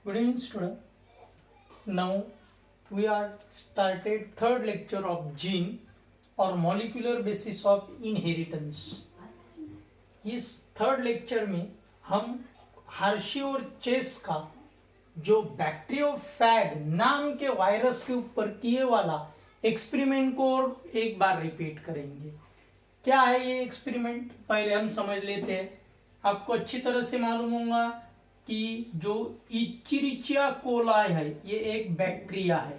Good evening, student. Now we are started third lecture of gene और molecular basis of inheritance. इस third lecture में हम Hershey और chess का जो बैक्टीरियोफेग नाम के वायरस के ऊपर किए वाला एक्सपेरिमेंट को एक बार रिपीट करेंगे. क्या है ये एक्सपेरिमेंट, पहले हम समझ लेते हैं. आपको अच्छी तरह से मालूम होगा कि जो इचरिचिया कोलाई है ये एक बैक्टीरिया है.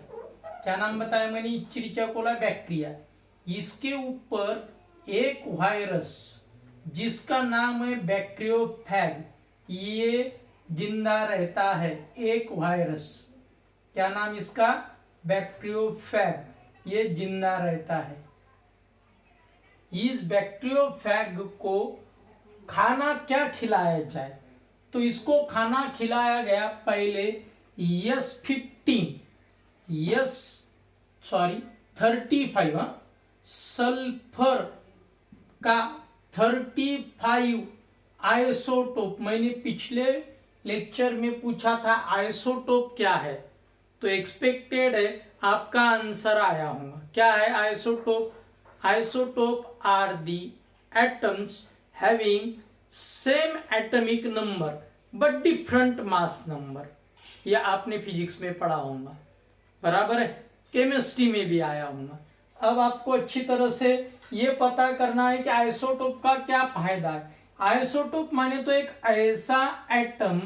क्या नाम बताया मैंने? इचरिचिया कोलाई बैक्टीरिया. इसके ऊपर एक वायरस जिसका नाम है बैक्टीरियोफेग, ये जिंदा रहता है. एक वायरस, क्या नाम इसका? बैक्टीरियोफेग. ये जिंदा रहता है. इस बैक्टीरियोफेग को खाना क्या खिलाया जाए? तो इसको खाना खिलाया गया पहले S35 सल्फर का 35 आइसोटोप. मैंने पिछले लेक्चर में पूछा था आइसोटोप क्या है, तो एक्सपेक्टेड है आपका आंसर आया होगा. क्या है isotope? Isotope are the atoms having same atomic number but different mass number. यह आपने फिजिक्स में पढ़ा होगा, बराबर है. केमिस्ट्री में भी आया होगा. अब आपको अच्छी तरह से ये पता करना है कि आइसोटोप का क्या फायदा है. आइसोटोप माने तो एक ऐसा एटम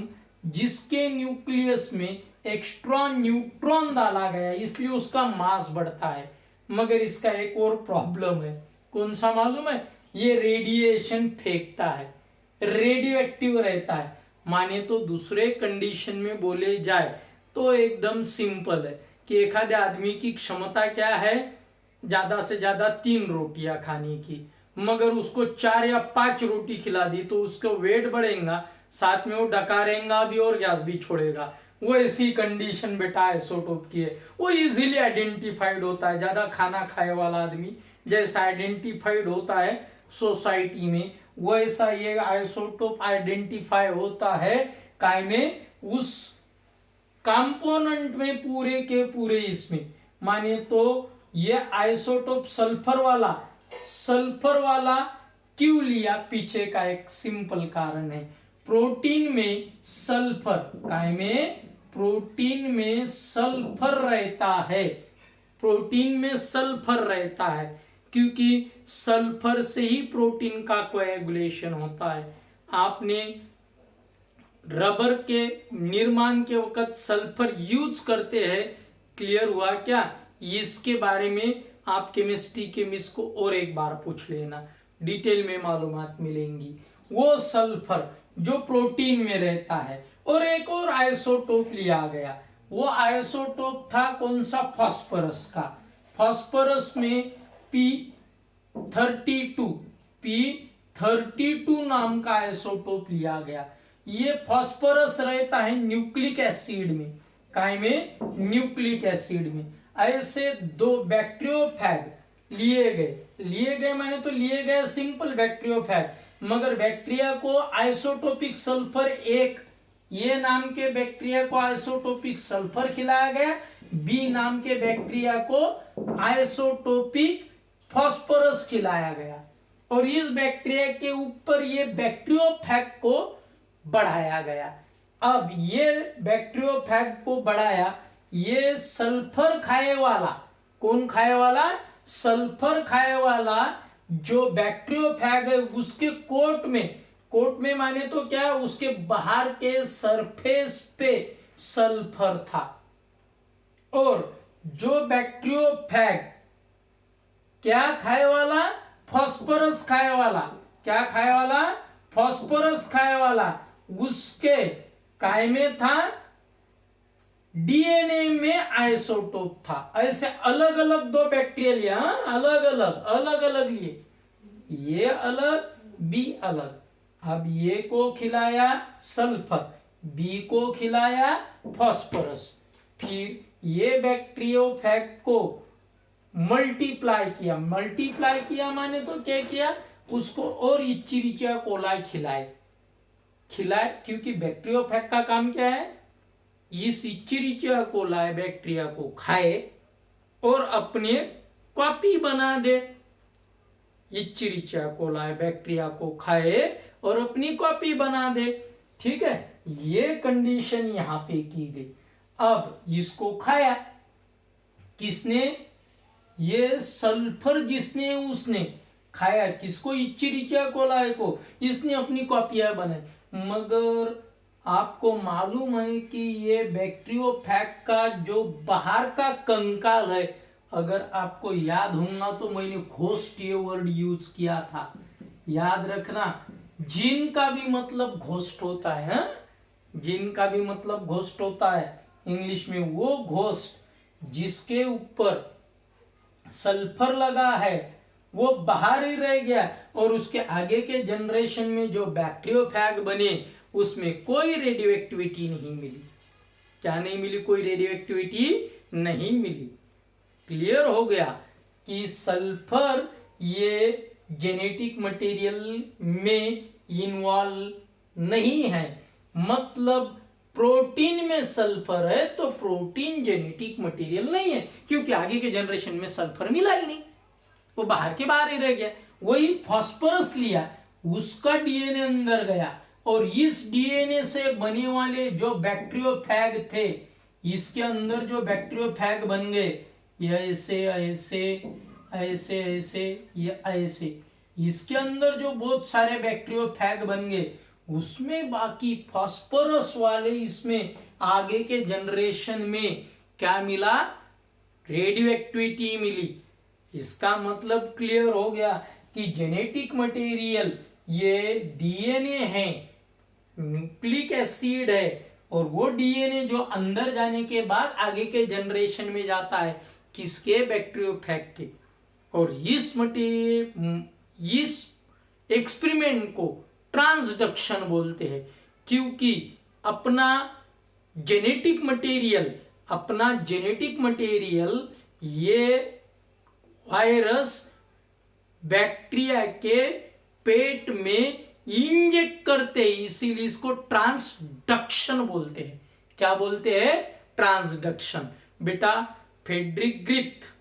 जिसके न्यूक्लियस में एक्स्ट्रा न्यूट्रॉन डाला गया, इसलिए उसका मास बढ़ता है. मगर इसका एक और प्रॉब्लम है. कौन सा मालूम है? ये रेडिएशन फेंकता है, रेडियो एक्टिव रहता है. माने तो दूसरे कंडीशन में बोले जाए तो एकदम सिंपल है कि एक आधे आदमी की क्षमता क्या है, ज्यादा से ज्यादा 3 रोटियां खाने की, मगर उसको 4 या 5 रोटी खिला दी तो उसको वेट बढ़ेगा, साथ में वो डकारेगा भी और गैस भी छोड़ेगा. वो ऐसी कंडीशन बेटा आइसोटोप की है. वो इजीली आइडेंटिफाइड होता है. ज्यादा खाना खाए वाला आदमी जैसा आइडेंटिफाइड होता है सोसाइटी में, वैसा ये आइसोटोप आइडेंटिफाई होता है काय में, उस कंपोनेंट में पूरे के पूरे. इसमें माने तो ये आइसोटोप सल्फर वाला क्यों लिया? पीछे का एक सिंपल कारण है. प्रोटीन में सल्फर, काय में? प्रोटीन में सल्फर रहता है. प्रोटीन में सल्फर रहता है क्योंकि सल्फर से ही प्रोटीन का कोएगुलेशन होता है. आपने रबर के निर्माण के वक्त सल्फर यूज करते हैं, क्लियर हुआ क्या? इसके बारे में आप केमिस्ट्री के मिस को और एक बार पूछ लेना, डिटेल में मालूमात मिलेंगी. वो सल्फर जो प्रोटीन में रहता है. और एक और आइसोटोप लिया गया. वो आइसोटोप था कौन सा? फास्फोरस का. फास्फोरस में P32 नाम का आइसोटोप लिया गया. ये फास्फोरस रहता है न्यूक्लिक एसिड में. काय में? न्यूक्लिक एसिड में. ऐसे 2 बैक्टीरियोफेग लिए गए माने तो लिए गए सिंपल बैक्टीरियोफेग, मगर बैक्टीरिया को आइसोटोपिक सल्फर 1, ये नाम के बैक्टीरिया को आइसोटोपिक सल्फर खिलाया गया. बी नाम के बैक्टीरिया को आइसोटोपिक फास्फोरस खिलाया गया. और इस बैक्टीरिया के ऊपर ये बैक्टीरियोफेग को बढ़ाया गया. अब ये बैक्टीरियोफेग को बढ़ाया, ये सल्फर खाए वाला. कौन खाए वाला? सल्फर खाए वाला जो बैक्टीरियोफेग है उसके कोट में माने तो क्या, उसके बाहर के सरफेस पे सल्फर था. और जो बैक्टीरियोफेग क्या खाए वाला? फास्फोरस खाए वाला. क्या खाए वाला? फास्फोरस खाए वाला. उसके काय में था? डीएनए में आइसोटोप था. ऐसे अलग अलग 2 बैक्टीरिया लिया, अलग अलग लिए, ये अलग बी अलग. अब ये को खिलाया सल्फर, बी को खिलाया फास्फोरस. फिर ये बैक्टीरियोफेग को मल्टीप्लाई किया माने तो क्या किया? उसको और इचरिचिया कोलाई खिलाए, क्योंकि बैक्टीरियोफेग का काम क्या है? इस इचरिचिया कोलाई बैक्टीरिया को खाए और अपनी कॉपी बना दे। इचरिचिया कोलाई बैक्टीरिया को खाए और अपनी कॉपी बना दे। ठीक है, ये कंडीशन यहां पे की गई। अब इसको खाया किसने? ये सल्फर जिसने उसने खाया किसको? इचरिचिया कोलाई को। इसने अपनी कॉपियां बनाई। मगर आपको मालूम है कि ये बैक्टीरियोफेज का जो बाहर का कंकाल है, अगर आपको याद होगा तो मैंने घोस्ट ये वर्ड यूज किया था, याद रखना। जिन का भी मतलब घोस्ट होता है, जिन का भी मतलब घोस्ट होता है इंग्लिश में, वो घोस्ट जिसके ऊपर सल्फर लगा है वो बाहर ही रह गया और उसके आगे के जनरेशन में जो बैक्टीरियोफेज बने उसमें कोई रेडियो एक्टिविटी नहीं मिली। क्या नहीं मिली? कोई रेडियो एक्टिविटी नहीं मिली। क्लियर हो गया कि सल्फर ये जेनेटिक मटेरियल में इन्वॉल्व नहीं है। मतलब प्रोटीन में सल्फर है तो प्रोटीन जेनेटिक मटेरियल नहीं है, क्योंकि आगे के जनरेशन में सल्फर मिला ही नहीं, वो बाहर के बाहर ही रह गया। वही फास्फोरस लिया, उसका डीएनए अंदर गया और इस डीएनए से बने वाले जो बैक्टीरियोफेज थे, इसके अंदर जो बैक्टीरियोफेज बन गए, ये ऐसे ऐसे ऐसे ऐसे ये ऐसे, इसके अंदर जो बहुत सारे बैक्टीरियोफेज बन गए, उसमें बाकी फास्फोरस वाले इसमें आगे के जनरेशन में क्या मिला? रेडियो एक्टिविटी मिली। इसका मतलब क्लियर हो गया कि जेनेटिक मटेरियल ये डीएनए है, न्यूक्लिक एसिड है, और वो डीएनए जो अंदर जाने के बाद आगे के जनरेशन में जाता है किसके? बैक्टीरियोफेज के। और इस एक्सपेरिमेंट को ट्रांसडक्शन बोलते हैं, क्योंकि अपना जेनेटिक मटेरियल ये वायरस बैक्टीरिया के पेट में इंजेक्ट करते हैं, इसीलिए इसको ट्रांसडक्शन बोलते हैं। क्या बोलते हैं? ट्रांसडक्शन। बेटा फ्रेडरिक ग्रिफ्थ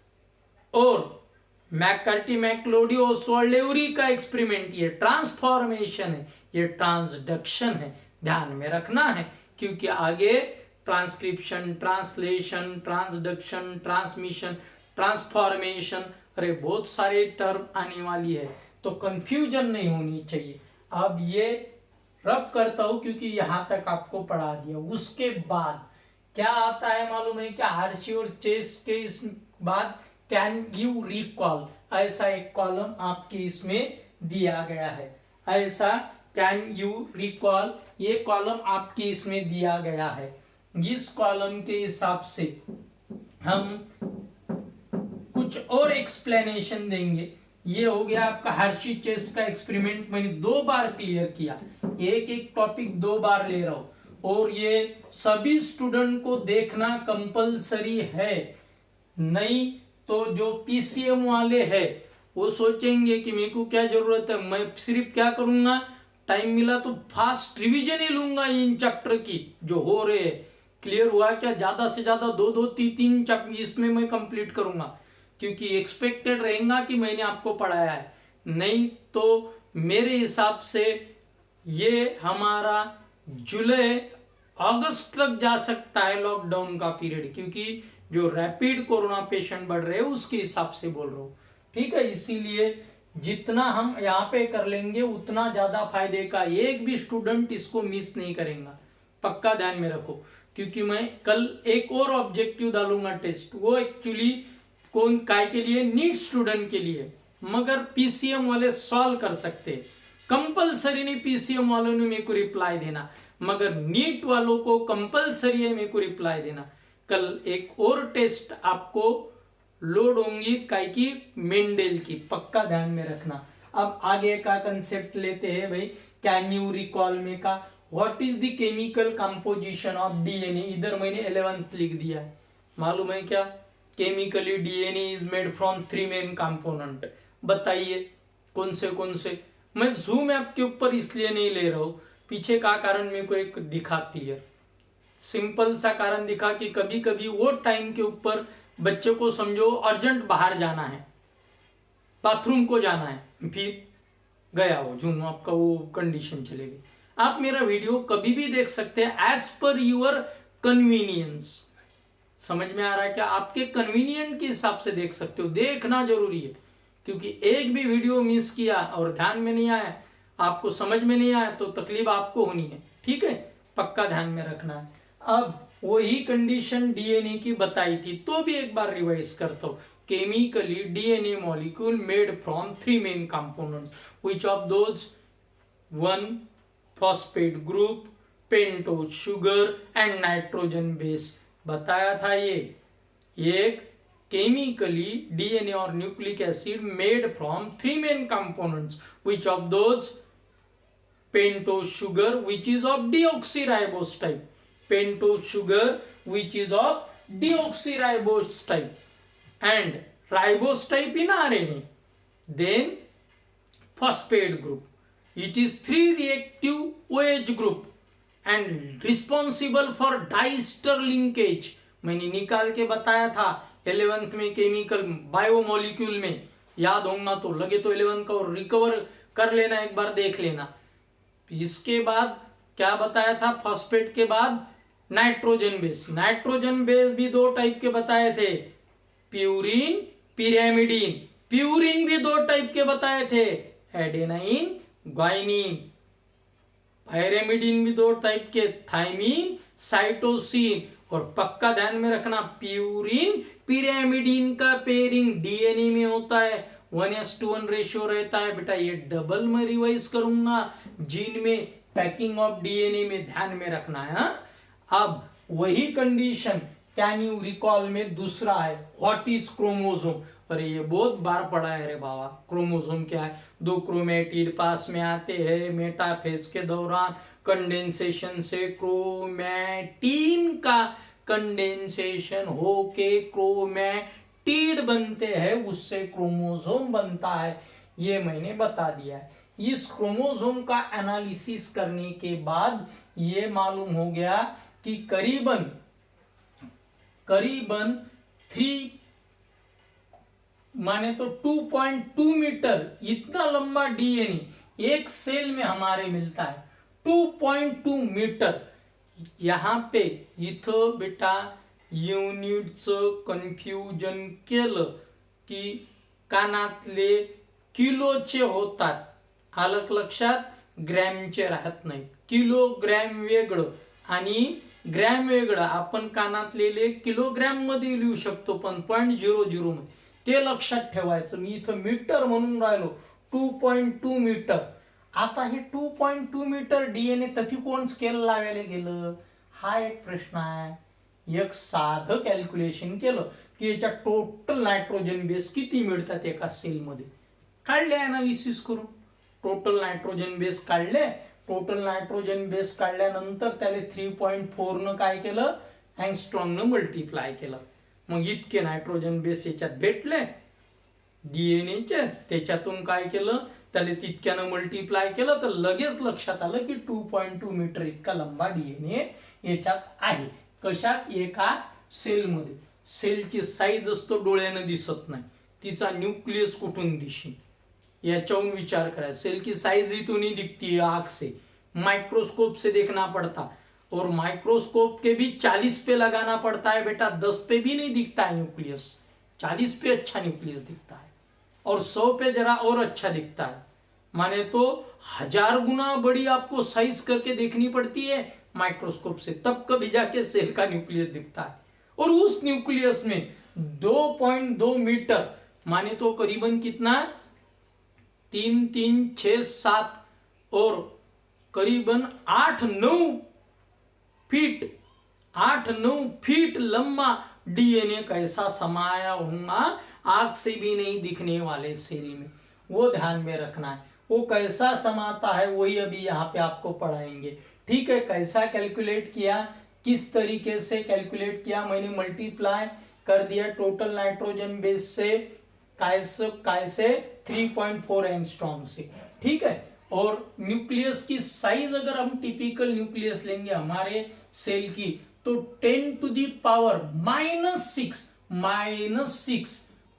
और मैककार्टी मैक्लोडी ओसवाल्ड लेवरी का एक्सपेरिमेंट ये ट्रांसफॉर्मेशन है, ये ट्रांसडक्शन है। ध्यान में रखना है, क्योंकि आगे transcription, translation, transduction, transmission, transformation, अरे बहुत सारे टर्म आने वाली है, तो कंफ्यूजन नहीं होनी चाहिए। अब ये रब करता हूं क्योंकि यहां तक आपको पढ़ा दिया। उसके बाद क्या आता है मालूम है क्या? हर्शी और चेस के इस बाद कैन यू रिकॉल, ऐसा एक कॉलम आपके इसमें दिया गया है। ऐसा कैन यू रिकॉल, ये कॉलम आपके इसमें दिया गया है। इस कॉलम के हिसाब से हम कुछ और एक्सप्लेनेशन देंगे। ये हो गया आपका हर्शी चेस का एक्सपेरिमेंट, मैंने 2 बार क्लियर किया, एक एक टॉपिक 2 बार ले रहा हूं, और ये सभी स्टूडेंट को देखना कंपलसरी है। नहीं तो जो पीसीएम वाले हैं वो सोचेंगे कि मेरे को क्या जरूरत है, मैं सिर्फ क्या करूंगा, टाइम मिला तो फास्ट रिवीजन ही लूंगा इन चैप्टर की जो हो रहे हैं। क्लियर हुआ क्या? ज्यादा से ज्यादा 2-2, 3-3 चैप्टर इसमें मैं कंप्लीट करूंगा, क्योंकि एक्सपेक्टेड रहेगा कि मैंने आपको पढ़ाया है। नहीं तो मेरे हिसाब से ये हमारा जुलाई अगस्त तक जा सकता है लॉकडाउन का पीरियड, क्योंकि जो रैपिड कोरोना पेशेंट बढ़ रहे हैं उसके हिसाब से बोल रहा हूं। ठीक है, इसीलिए जितना हम यहाँ पे कर लेंगे उतना ज्यादा फायदे का। एक भी स्टूडेंट इसको मिस नहीं करेगा, पक्का ध्यान में रखो, क्योंकि मैं कल एक और ऑब्जेक्टिव डालूंगा टेस्ट, वो एक्चुअली कौन काय के लिए? नीट स्टूडेंट के लिए, मगर पीसीएम वाले सॉल्व कर सकते हैं। कंपलसरी नहीं पीसीएम वालों ने मेरे को रिप्लाई देना, मगर नीट वालों को कंपलसरी है मेरे को रिप्लाई देना। कल एक और टेस्ट आपको लोड होंगी काय की? मेंडेल की, पक्का ध्यान में रखना। अब आगे का कंसेप्ट लेते हैं भाई, कैन यू रिकॉल में का what is the chemical composition of DNA. इधर मैंने 11th लिख दिया है, मालूम है क्या? Chemically DNA is made from 3 main component. बताइए कौन से? मैं जूम ऐप के ऊपर इसलिए नहीं ले रहा हूं, पीछे का कारण मेरे को एक दिखा क्लियर। सिंपल सा कारण दिखा कि कभी कभी वो टाइम के ऊपर बच्चे को समझो अर्जेंट बाहर जाना है, बाथरूम को जाना है, फिर गया वो झूम, आपका वो कंडीशन चलेगी। आप मेरा वीडियो कभी भी देख सकते हैं एज पर यूर कन्वीनियंस। समझ में आ रहा है क्या? आपके कन्वीनियंट के हिसाब से देख सकते हो, देखना जरूरी है, क्योंकि एक भी वीडियो मिस किया और ध्यान में नहीं आया, आपको समझ में नहीं आया, तो तकलीफ आपको होनी है। ठीक है, पक्का ध्यान में रखना है। अब वही कंडीशन डीएनए की बताई थी, तो भी एक बार रिवाइज करता हूं। Chemically DNA molecule made from 3 main components, which of those? 1 phosphate group, pentose sugar and nitrogen base. बताया था ये। एक केमिकली डीएनए और nucleic acid made from 3 main components, which of those? pentose sugar which is of deoxyribose type, pentose sugar which is of deoxyribose type and ribose type in RNA. Then phosphate group, it is 3 reactive OH group and responsible for diester linkage. मैंने निकाल के बताया था 11th में chemical biomolecule में, याद होगा तो, लगे तो 11th का और रिकवर कर लेना, एक बार देख लेना। इसके बाद क्या बताया था? फॉस्फेट के बाद नाइट्रोजन बेस। नाइट्रोजन बेस भी 2 टाइप के बताए थे, प्यूरिन, पिरामिडिन। प्यूरिन भी 2 टाइप के बताए थे, एडेनाइन, ग्वाइनिन। पिरामिडिन भी 2 टाइप के, थाइमिन, साइटोसिन। और पक्का ध्यान में रखना, प्यूरिन पिरामिडिन का पेयरिंग डीएनए में होता है, 1:1 रेशियो रहता है बेटा। ये डबल में रिवाइज करूंगा, जीन में पैकिंग ऑफ डीएनए में ध्यान में रखना है। अब वही कंडीशन कैन यू रिकॉल में दूसरा है, व्हाट इज क्रोमोसोम। अरे ये बहुत बार पढ़ा है रे बाबा। क्रोमोसोम क्या है? 2 क्रोमेटिड पास में आते हैं, मेटाफेज के दौरान कंडेंसेशन से क्रोमैटिन का कंडेंसेशन होके क्रोमैटिड बनते हैं, उससे क्रोमोसोम बनता है। ये मैंने बता दिया है। इस क्रोमोसोम का एनालिसिस करने के बाद ये मालूम हो गया कि करीबन 3 माने तो 2.2 मीटर इतना लंबा डीएनए एक सेल में हमारे मिलता है, 2.2 मीटर। यहां पे इथं बेटा युनिटचं कन्फ्युजन केलं की कानातले किलोचे होतात, आलं लक्षात? ग्रॅमचे राहत नाही। किलोग्रॅम वेगळं आणि ग्रॅम वेगळं। आपण कानातलेले किलोग्रॅम मध्ये लिहू शकतो, पण 0.00 मध्ये, ते लक्षात ठेवायचं। मी इथं मीटर म्हणून राहिलो, 2.2 मीटर। आता हे 2.2 मीटर डीएनए तथी कोण स्केल लावायला गेलं, हा एक प्रश्न आहे। एक साधं कॅल्क्युलेशन केलं की याच्या टोटल नायट्रोजन बेस किती मिळतात एका सेल मध्ये, काढले अनालिसिस करून, टोटल नायट्रोजन बेस काढले। टोटल नायट्रोजन बेस काढल्यानंतर त्याला 3.4 न काय केलं, अँगस्ट्रॉंग न मल्टिप्लाय केलं। मग इतके नायट्रोजन बेस याच्यात भेटले डीएनएचे, त्याच्यातून काय केलं, त्याला तितक्यानं मल्टिप्लाय केलं, तर लगेच लक्षात आलं की 2.2 मीटर इतका लंबा डीएनए याच्यात आहे। कशात? एका सेलमध्ये। सेलची साईज असतो डोळ्यानं दिसत नाही, तिचा न्यूक्लियस कुठून दिसेल याच्यावरून विचार करायचा। सेल की साइज ही तो नहीं दिखती है आंख से, माइक्रोस्कोप से देखना पड़ता, और माइक्रोस्कोप के भी 40 पे लगाना पड़ता है बेटा, 10 पे भी नहीं दिखता है न्यूक्लियस। 40 पे अच्छा न्यूक्लियस दिखता है और 100 पे जरा और अच्छा दिखता है। माने तो 1000 गुना बड़ी आपको साइज करके देखनी पड़ती है माइक्रोस्कोप से, तब कभी जाके सेल का न्यूक्लियस दिखता है। और उस न्यूक्लियस में 2.2 मीटर माने तो करीबन कितना, 3, 3, 6, 7 और करीबन 8-9 फीट लंबा डीएनए कैसा समाया होगा आंख से भी नहीं दिखने वाले सेल में, वो ध्यान में रखना है। वो कैसा समाता है वही अभी यहाँ पे आपको पढ़ाएंगे। ठीक है, कैसा कैलकुलेट किया, किस तरीके से कैलकुलेट किया, मैंने मल्टीप्लाई कर दिया टोटल नाइट्रोजन बेस से कैसे 3.4 एंगस्ट्रॉम से। ठीक है, और न्यूक्लियस की साइज अगर हम टिपिकल न्यूक्लियस लेंगे हमारे सेल की, तो 10⁻⁻6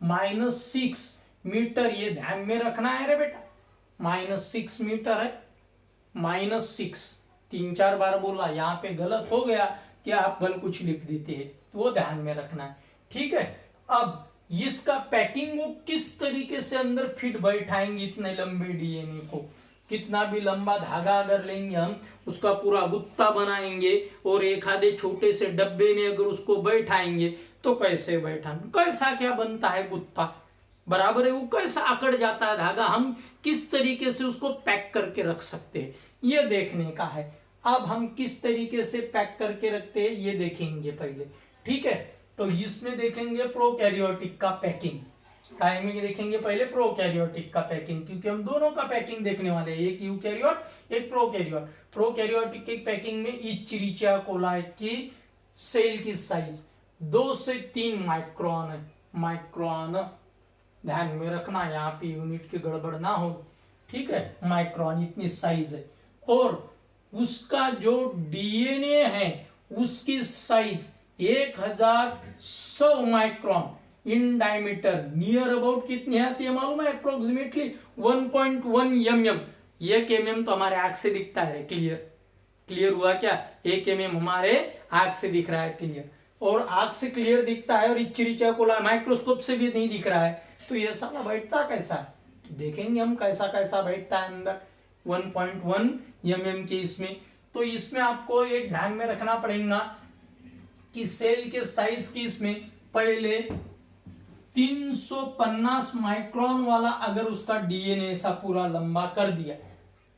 -6 मीटर, ये ध्यान में रखना है रे बेटा। -6 मीटर है, -6 3-4 बार बोला, यहाँ पे गलत हो गया कि आप भल कुछ लिख देते हैं, तो वो ध्यान में रखना है, ठीक है। अब इसका पैकिंग वो किस तरीके से अंदर फिट बैठाएंगे इतने लंबे डीएनए को, कितना भी लंबा धागा अगर लेंगे हम, उसका पूरा गुत्ता बनाएंगे और एक आधे छोटे से डब्बे में अगर उसको बैठाएंगे तो कैसे बैठा, कैसा क्या बनता है गुत्ता, बराबर है, वो कैसा अकड़ जाता है धागा, हम किस तरीके से उसको पैक करके रख सकते हैं, ये देखने का है। अब हम किस तरीके से पैक करके रखते हैं ये देखेंगे पहले, ठीक है। तो इसमें देखेंगे प्रोकैरियोटिक का पैकिंग, काय में देखेंगे पहले प्रोकैरियोटिक का पैकिंग, क्योंकि हम दोनों का पैकिंग देखने वाले हैं, एक यूकैरियोट एक प्रोकैरियोट। प्रोकैरियोटिक की पैकिंग में इचरिचिया कोलाई की सेल की साइज 2 से 3 माइक्रोन है, माइक्रोन ध्यान में रखना, यहाँ पे यूनिट की गड़बड़ ना हो, ठीक है, माइक्रोन इतनी साइज है। और उसका जो डीएनए है उसकी size 1100 micron in diameter, near about कितनी आती है मालूम है, अप्रोक्सीमेटली 1.1 mm। 1 mm तो हमारे आंख से दिखता है, क्लियर हुआ क्या, 1 mm हमारे आंख से दिख रहा है, क्लियर, और आंख से क्लियर दिखता है, और इचरिचिया कोलाई माइक्रोस्कोप से भी नहीं दिख रहा है, तो ये साला बैठता कैसा है, तो देखेंगे हम कैसा कैसा बैठता है अंदर 1.1 mm के इसमें। तो इसमें आपको एक ध्यान में रखना पड़ेगा कि सेल के साइज की इसमें पहले 350 माइक्रोन वाला अगर उसका डीएनए ऐसा पूरा लंबा कर दिया,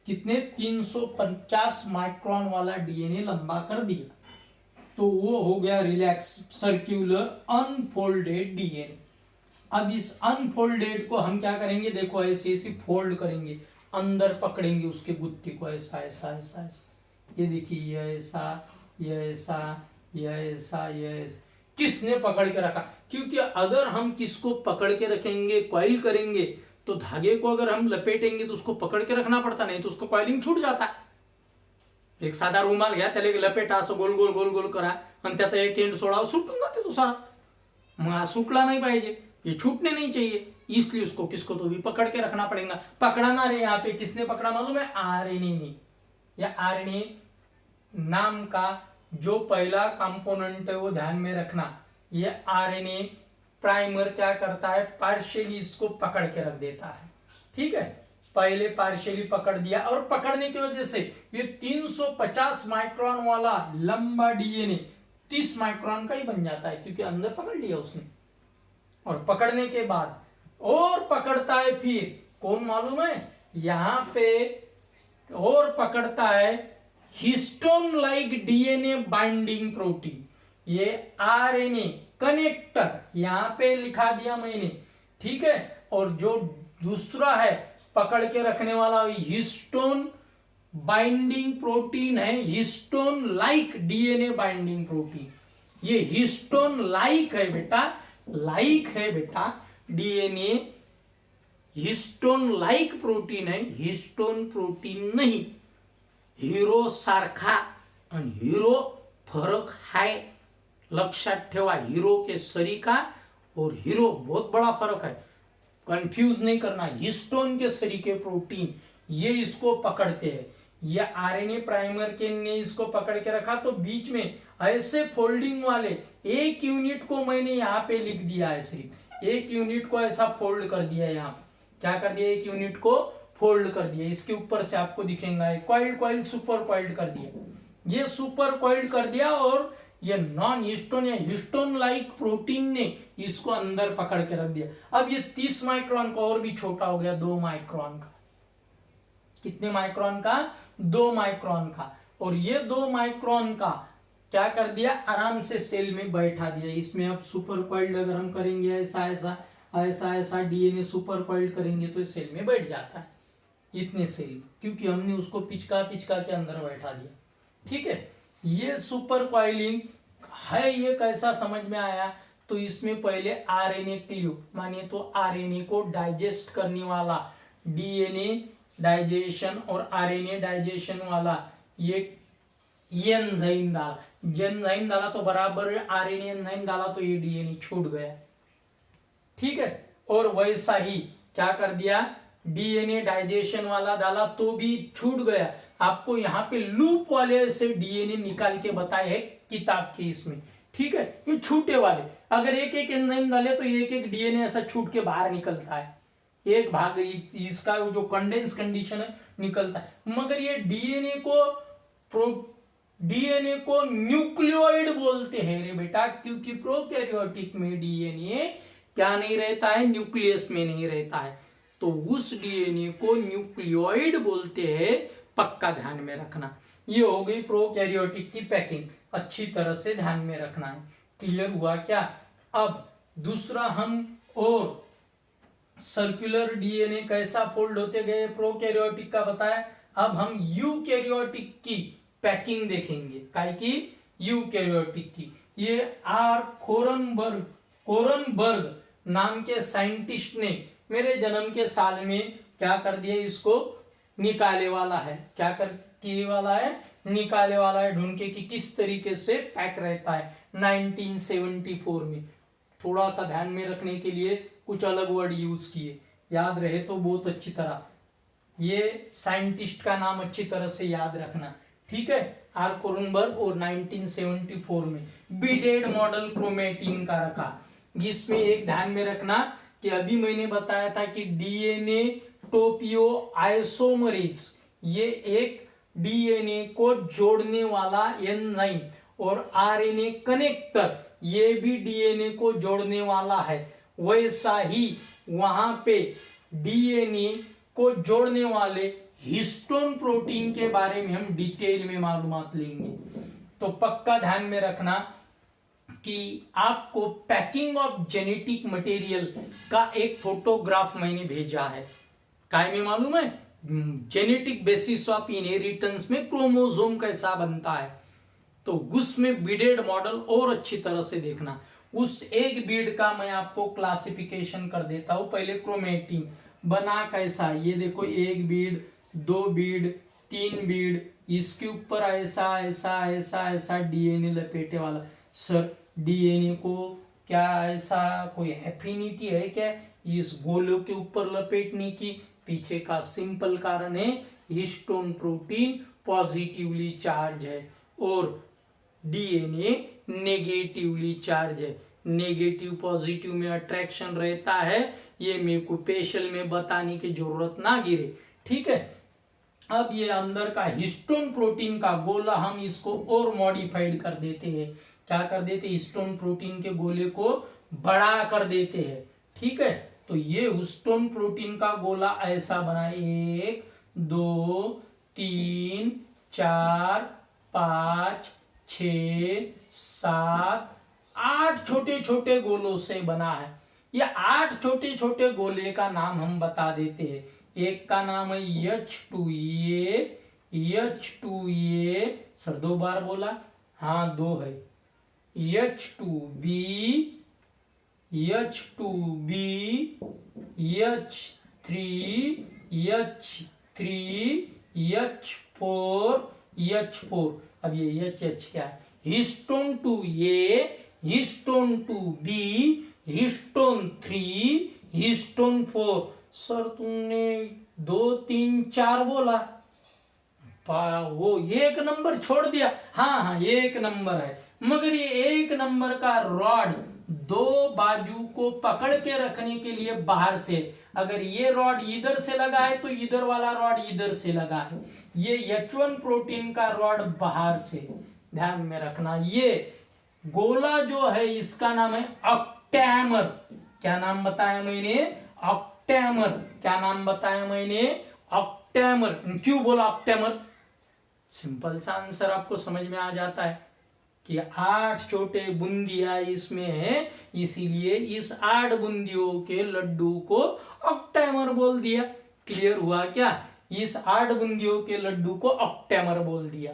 कितने 350 माइक्रोन वाला डीएनए लंबा कर दिया, तो वो हो गया रिलैक्स सर्क्यूलर अनफोल्डेड डीएनए। अब इस अनफोल्डेड को हम क्या करेंगे, देखो ऐसे ऐसे फोल्ड करेंगे, अंदर पकड़ेंगे उसके गुत्ती को, ऐसा ऐसा ऐसा ऐसा, ये देखिए, ये ऐसा ये ऐसा ये ऐसा ये ऐसा, किसने पकड़ के रखा, क्योंकि अगर हम किसको पकड़ के रखेंगे, कॉइल करेंगे, तो धागे को अगर हम लपेटेंगे तो उसको पकड़ के रखना पड़ता, नहीं तो उसको कॉइलिंग छूट जाता है। एक साधा रुमाल घ्या, त्याला लपेटा, असं गोल गोल गोल गोल करा आणि त्याचा एक एंड सोडा, सुटून जाते तो सारा, मग सुटला नहीं पाहिजे, ये छूटने नहीं चाहिए, इसलिए उसको किसको तो भी पकड़ के रखना पड़ेगा। पकड़ना रे, यहाँ पे किसने पकड़ा मालूम है, आरएनए ने, या आरएनए नाम का जो पहला कंपोनेंट है वो ध्यान में रखना, ये आरएनए प्राइमर क्या करता है, पार्शियली इसको पकड़ के रख देता है, ठीक है, पहले पार्शियली पकड़ दिया, और पकड़ने की वजह से ये 350 माइक्रोन वाला लंबा डीएनए 30 माइक्रोन का ही बन जाता है, क्योंकि अंदर पकड़ लिया उसने, और पकड़ने के बाद और पकड़ता है, फिर कौन मालूम है, यहां पे और पकड़ता है histone like DNA binding protein, ये आरएनए कनेक्टर यहां पे लिखा दिया मैंने, ठीक है, और जो दूसरा है पकड़ के रखने वाला हिस्टोन बाइंडिंग प्रोटीन है, histone like DNA binding protein, ये हिस्टोन लाइक है बेटा, लाइक है बेटा, डीएनए हिस्टोन लाइक प्रोटीन है, हिस्टोन प्रोटीन नहीं, हिरो सारखा आणि हिरो फरक है, लक्षात ठेवा, हीरो के सरीका और हीरो बहुत बड़ा फर्क है, कंफ्यूज नहीं करना। हिस्टोन के सरीके प्रोटीन ये इसको पकड़ते हैं, ये आरएनए प्राइमर के ने इसको पकड़ के रखा, तो बीच में ऐसे फोल्डिंग वाले एक यूनिट को मैंने यहाँ पे लिख दिया है, सिर्फ एक यूनिट को ऐसा फोल्ड कर दिया, यहाँ क्या कर दिया, एक यूनिट को फोल्ड कर दिया, इसके ऊपर से आपको दिखेगा कॉइल्ड कॉइल्ड सुपर कॉइल्ड कर दिया, ये सुपर कॉइल्ड कर दिया, और ये नॉन हिस्टोन या हिस्टोन लाइक प्रोटीन ने इसको अंदर पकड़ के रख दिया। अब ये 30 माइक्रोन का और भी छोटा हो गया, 2 माइक्रोन का, कितने माइक्रोन का, 2 माइक्रोन का, और ये 2 माइक्रोन का क्या कर दिया, आराम से सेल में बैठा दिया। इसमें अब सुपर कॉइल्ड अगर हम करेंगे ऐसा ऐसा ऐसा ऐसा डीएनए सुपर कॉइल्ड करेंगे तो सेल में बैठ जाता है, इतने सेल, क्योंकि हमने उसको पिचका पिचका के अंदर बैठा दिया, ठीक है। ये सुपर कॉइलिंग है, ये कैसा समझ में आया, तो इसमें पहले आरएनए क्लियो माने तो आरएनए को डाइजेस्ट करने वाला, डीएनए डाइजेशन और आरएनए डाइजेशन वाला ये एंजाइम डाला, एंजाइम डाला तो बराबर आरएनए एंजाइम डाला तो ये डीएनए छूट गया, ठीक है। और वैसा ही क्या कर दिया, डीएनए डाइजेशन वाला डाला तो भी छूट गया। आपको यहाँ पे लूप वाले से डीएनए निकाल के बताए है किताब के इसमें, ठीक है। ये छूटे वाले अगर एक एक एंजाइम डाले तो एक एक डीएनए ऐसा छूट के बाहर निकलता है, एक भाग इसका जो कंडेंस कंडीशन है निकलता है। मगर ये डीएनए को न्यूक्लियोइड बोलते हैं रे बेटा, क्योंकि प्रोकैरियोटिक में डीएनए क्या नहीं रहता है, न्यूक्लियस में नहीं रहता है, तो उस डीएनए को न्यूक्लियोइड बोलते हैं, पक्का ध्यान में रखना। ये हो गई प्रोकैरियोटिक की पैकिंग, अच्छी तरह से ध्यान में रखना है। क्लियर हुआ क्या? अब दूसरा हम और सर्कुलर डीएनए कैसा फोल्ड होते गए प्रोकैरियोटिक का बताया। अब हम यूकैरियोटिक की पैकिंग देखेंगे, काय की यूकैरियोटिक की। ये आर कोरनबर्ग नाम के साइंटिस्ट ने मेरे जन्म के साल में क्या कर दिया, इसको निकाले वाला है, क्या कर किए वाला है, निकाले वाला है, ढूंढ के कि किस तरीके से पैक रहता है 1974 में। थोड़ा सा ध्यान में रखने के लिए कुछ अलग वर्ड यूज किए, याद रहे तो बहुत अच्छी तरह। ये साइंटिस्ट का नाम अच्छी तरह से याद रखना, ठीक है। आर कोरनबर्ग और 1974 में बीडेड मॉडल क्रोमेटिन का रखा। जिसमें एक ध्यान में रखना कि अभी मैंने बताया था कि डीएनए टोपियो आइसोमरेज ये एक डीएनए को जोड़ने वाला एंजाइम, और आरएनए कनेक्टर ये भी डीएनए को जोड़ने वाला है। वैसा ही वहां पे डीएनए को जोड़ने वाले हिस्टोन प्रोटीन के बारे में हम डिटेल में मालूमात लेंगे। तो पक्का ध्यान में रखना कि आपको पैकिंग ऑफ जेनेटिक मटेरियल का एक फोटोग्राफ मैंने भेजा है। काय में मालूम है, जेनेटिक बेसिस ऑफ इनहेरिटेंस में क्रोमोसोम कैसा बनता है। तो उसमें बीडेड मॉडल और अच्छी तरह से देखना। उस एक बीड का मैं आपको क्लासिफिकेशन कर देता हूं। पहले क्रोमेटिन बना कैसा, ये देखो, एक बीड, दो बीड, तीन बीड, इसके ऊपर ऐसा ऐसा ऐसा ऐसा डीएनए लपेटे वाला। सर डीएनए को क्या ऐसा कोई एफिनिटी है क्या इस गोलों के ऊपर लपेटने की? पीछे का सिंपल कारण है, हिस्टोन प्रोटीन पॉजिटिवली चार्ज है और डीएनए नेगेटिवली चार्ज है। नेगेटिव पॉजिटिव में अट्रैक्शन रहता है, ये मेरे को स्पेशल में बताने की जरूरत ना गिरे, ठीक है। अब ये अंदर का हिस्टोन प्रोटीन का गोला हम इसको और मॉडिफाइड कर देते हैं। क्या कर देते, हिस्टोन प्रोटीन के गोले को बड़ा कर देते हैं, ठीक है। तो ये हिस्टोन प्रोटीन का गोला ऐसा बना, 1 2 3 4 5 6 7 8 छोटे छोटे गोलों से बना है। ये 8 छोटे छोटे गोले का नाम हम बता देते हैं। एक का नाम है H2A, H2A, सर 2 बार बोला, हाँ 2 है, H2B, H2B, H3, H3, H4, H4। अब ये H क्या है, histone 2A, histone 2B, histone 3, histone 4। Sir तुमने 2 3 4 बोला, वो एक नंबर छोड़ दिया। हाँ हाँ एक नंबर है, मगर ये एक नंबर का रॉड 2 बाजू को पकड़ के रखने के लिए बाहर से, अगर ये रॉड इधर से लगा है तो इधर वाला रॉड इधर से लगा है। ये H1 प्रोटीन का रॉड बाहर से, ध्यान में रखना। ये गोला जो है इसका नाम है ऑक्टैमर। क्या नाम बताया मैंने, ऑक्टैमर। क्या नाम बताया मैंने, ऑक्टैमर। क्यों बोला ऑक्टैमर, सिंपल सा आंसर आपको समझ में आ जाता है कि 8 छोटे बूंदियां इसमें है, इसीलिए इस 8 बूंदियों के लड्डू को ऑक्टैमर बोल दिया। क्लियर हुआ क्या, इस 8 बूंदियों के लड्डू को ऑक्टैमर बोल दिया।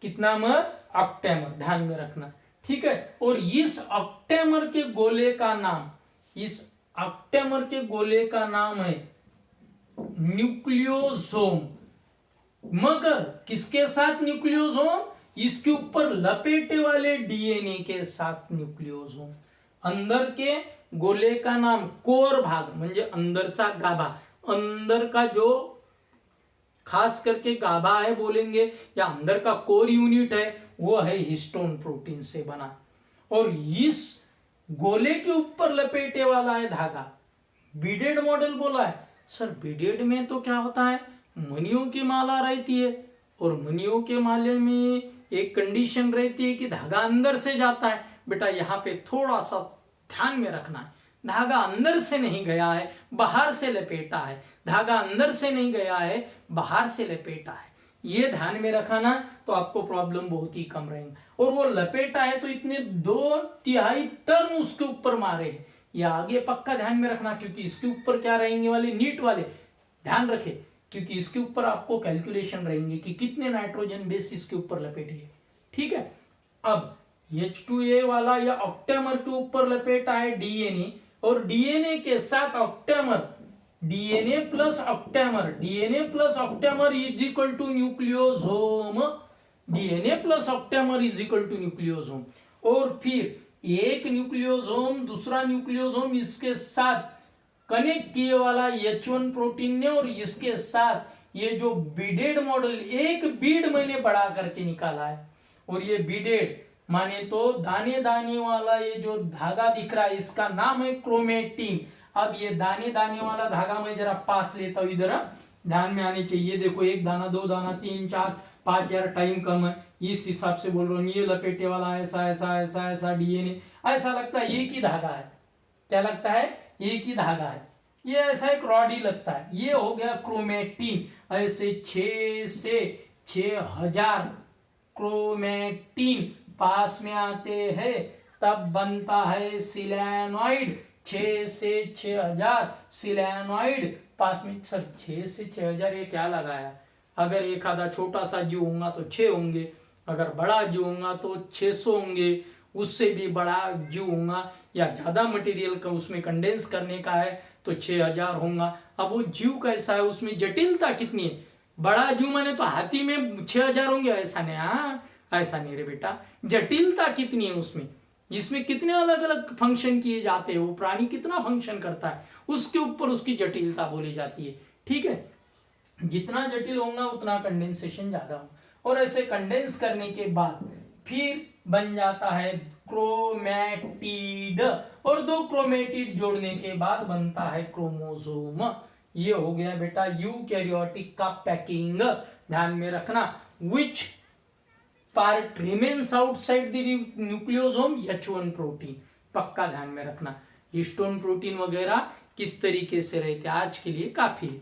कितना मर, ऑक्टैमर, ध्यान में रखना, ठीक है। और इस ऑक्टैमर के गोले का नाम, इस ऑक्टैमर के गोले का नाम है न्यूक्लियोसोम। मगर किसके साथ न्यूक्लियोसोम, इसके ऊपर लपेटे वाले डीएनए के साथ न्यूक्लियोसोम। अंदर के गोले का नाम कोर भाग म्हणजे अंदरचा गाभा, अंदर का जो खास करके गाभा है बोलेंगे या अंदर का कोर यूनिट है वो है हिस्टोन प्रोटीन से बना। और इस गोले के ऊपर लपेटे वाला है धागा, बीडेड मॉडल बोला है। सर बीडेड में तो क्या होता है, मनियों की माला रहती है और मनियों के माले में एक कंडीशन रहती है कि धागा अंदर से जाता है। बेटा यहाँ पे थोड़ा सा ध्यान में रखना है, धागा अंदर से नहीं गया है, बाहर से लपेटा है। धागा अंदर से नहीं गया है, बाहर से लपेटा है। ये ध्यान में रखना तो आपको प्रॉब्लम बहुत ही कम रहेगा। और वो लपेटा है तो इतने 2/3 टर्न उसके ऊपर मारे हैं। ये आगे पक्का ध्यान में रखना, क्योंकि इसके ऊपर क्या रहेंगे वाले, नीट वाले ध्यान रखे, क्योंकि इसके ऊपर आपको कैलकुलेशन रहेंगे कि कितने नाइट्रोजन बेस इसके ऊपर लपेटे हैं। ठीक है, अब H2A वाला या ऑक्टेमर के ऊपर लपेटा है डीएनए, और डीएनए के साथ octamer, DNA plus octamer, DNA plus octamer is equal to nucleosome, DNA plus octamer is equal to nucleosome. और फिर एक न्यूक्लियोसोम दूसरा न्यूक्लियोसोम इसके साथ कनेक्ट किए वाला H1 प्रोटीन ने, और इसके साथ ये जो बीडेड मॉडल, एक बीड मैंने बड़ा करके निकाला है, और ये बीडेड माने तो दाने दाने वाला ये जो धागा दिख रहा है इसका नाम है क्रोमेटिन। अब ये दाने दाने वाला धागा मैं जरा पास लेता हूं, इधर ध्यान में आने चाहिए। देखो 1 दाना 2 दाना 3 4 5, यार टाइम कम है इस हिसाब से बोल रहा हूँ। ये लपेटे वाला ऐसा ऐसा ऐसा ऐसा डीएनए, ऐसा लगता है एक ही धागा है। क्या लगता है, एक ही धागा है। ये ऐसा एक रॉड ही लगता है। ये हो गया क्रोमेटिन। ऐसे 6 से 6000 क्रोमेटिन पास में आते हैं तब बनता है सिलेनॉइड। 6 से 6000 सिलेनॉइड पास में। सर 6 से 6000 ये क्या लगाया, अगर एक आधा छोटा सा जीव होगा तो 6 होंगे, अगर बड़ा जीव होगा तो 600 होंगे, उससे भी बड़ा जीव होगा या ज्यादा मटेरियल का उसमें कंडेंस करने का है तो 6000 होगा। अब वो जीव कैसा है, उसमें जटिलता कितनी है। बड़ा जीव माने तो हाथी में 6000 होंगे ऐसा नहीं, हाँ ऐसा नहीं रे बेटा, जटिलता कितनी है उसमें, इसमें कितने अलग अलग फंक्शन किए जाते हैं, वो प्राणी कितना फंक्शन करता है उसके ऊपर उसकी जटिलता बोली जाती है। ठीक है, जितना जटिल होगा उतना कंडेंसेशन ज्यादा होगा। और ऐसे कंडेंस करने के बाद फिर बन जाता है क्रोमेटिड, और 2 क्रोमेटिड जोड़ने के बाद बनता है क्रोमोसोम। ये हो गया बेटा यूकैरियोटिक का पैकिंग। ध्यान में रखना, which part remains outside the nucleosome, H1 protein. पक्का ध्यान में रखना, हिस्टोन प्रोटीन वगैरह किस तरीके से रहते, आज के लिए काफी है।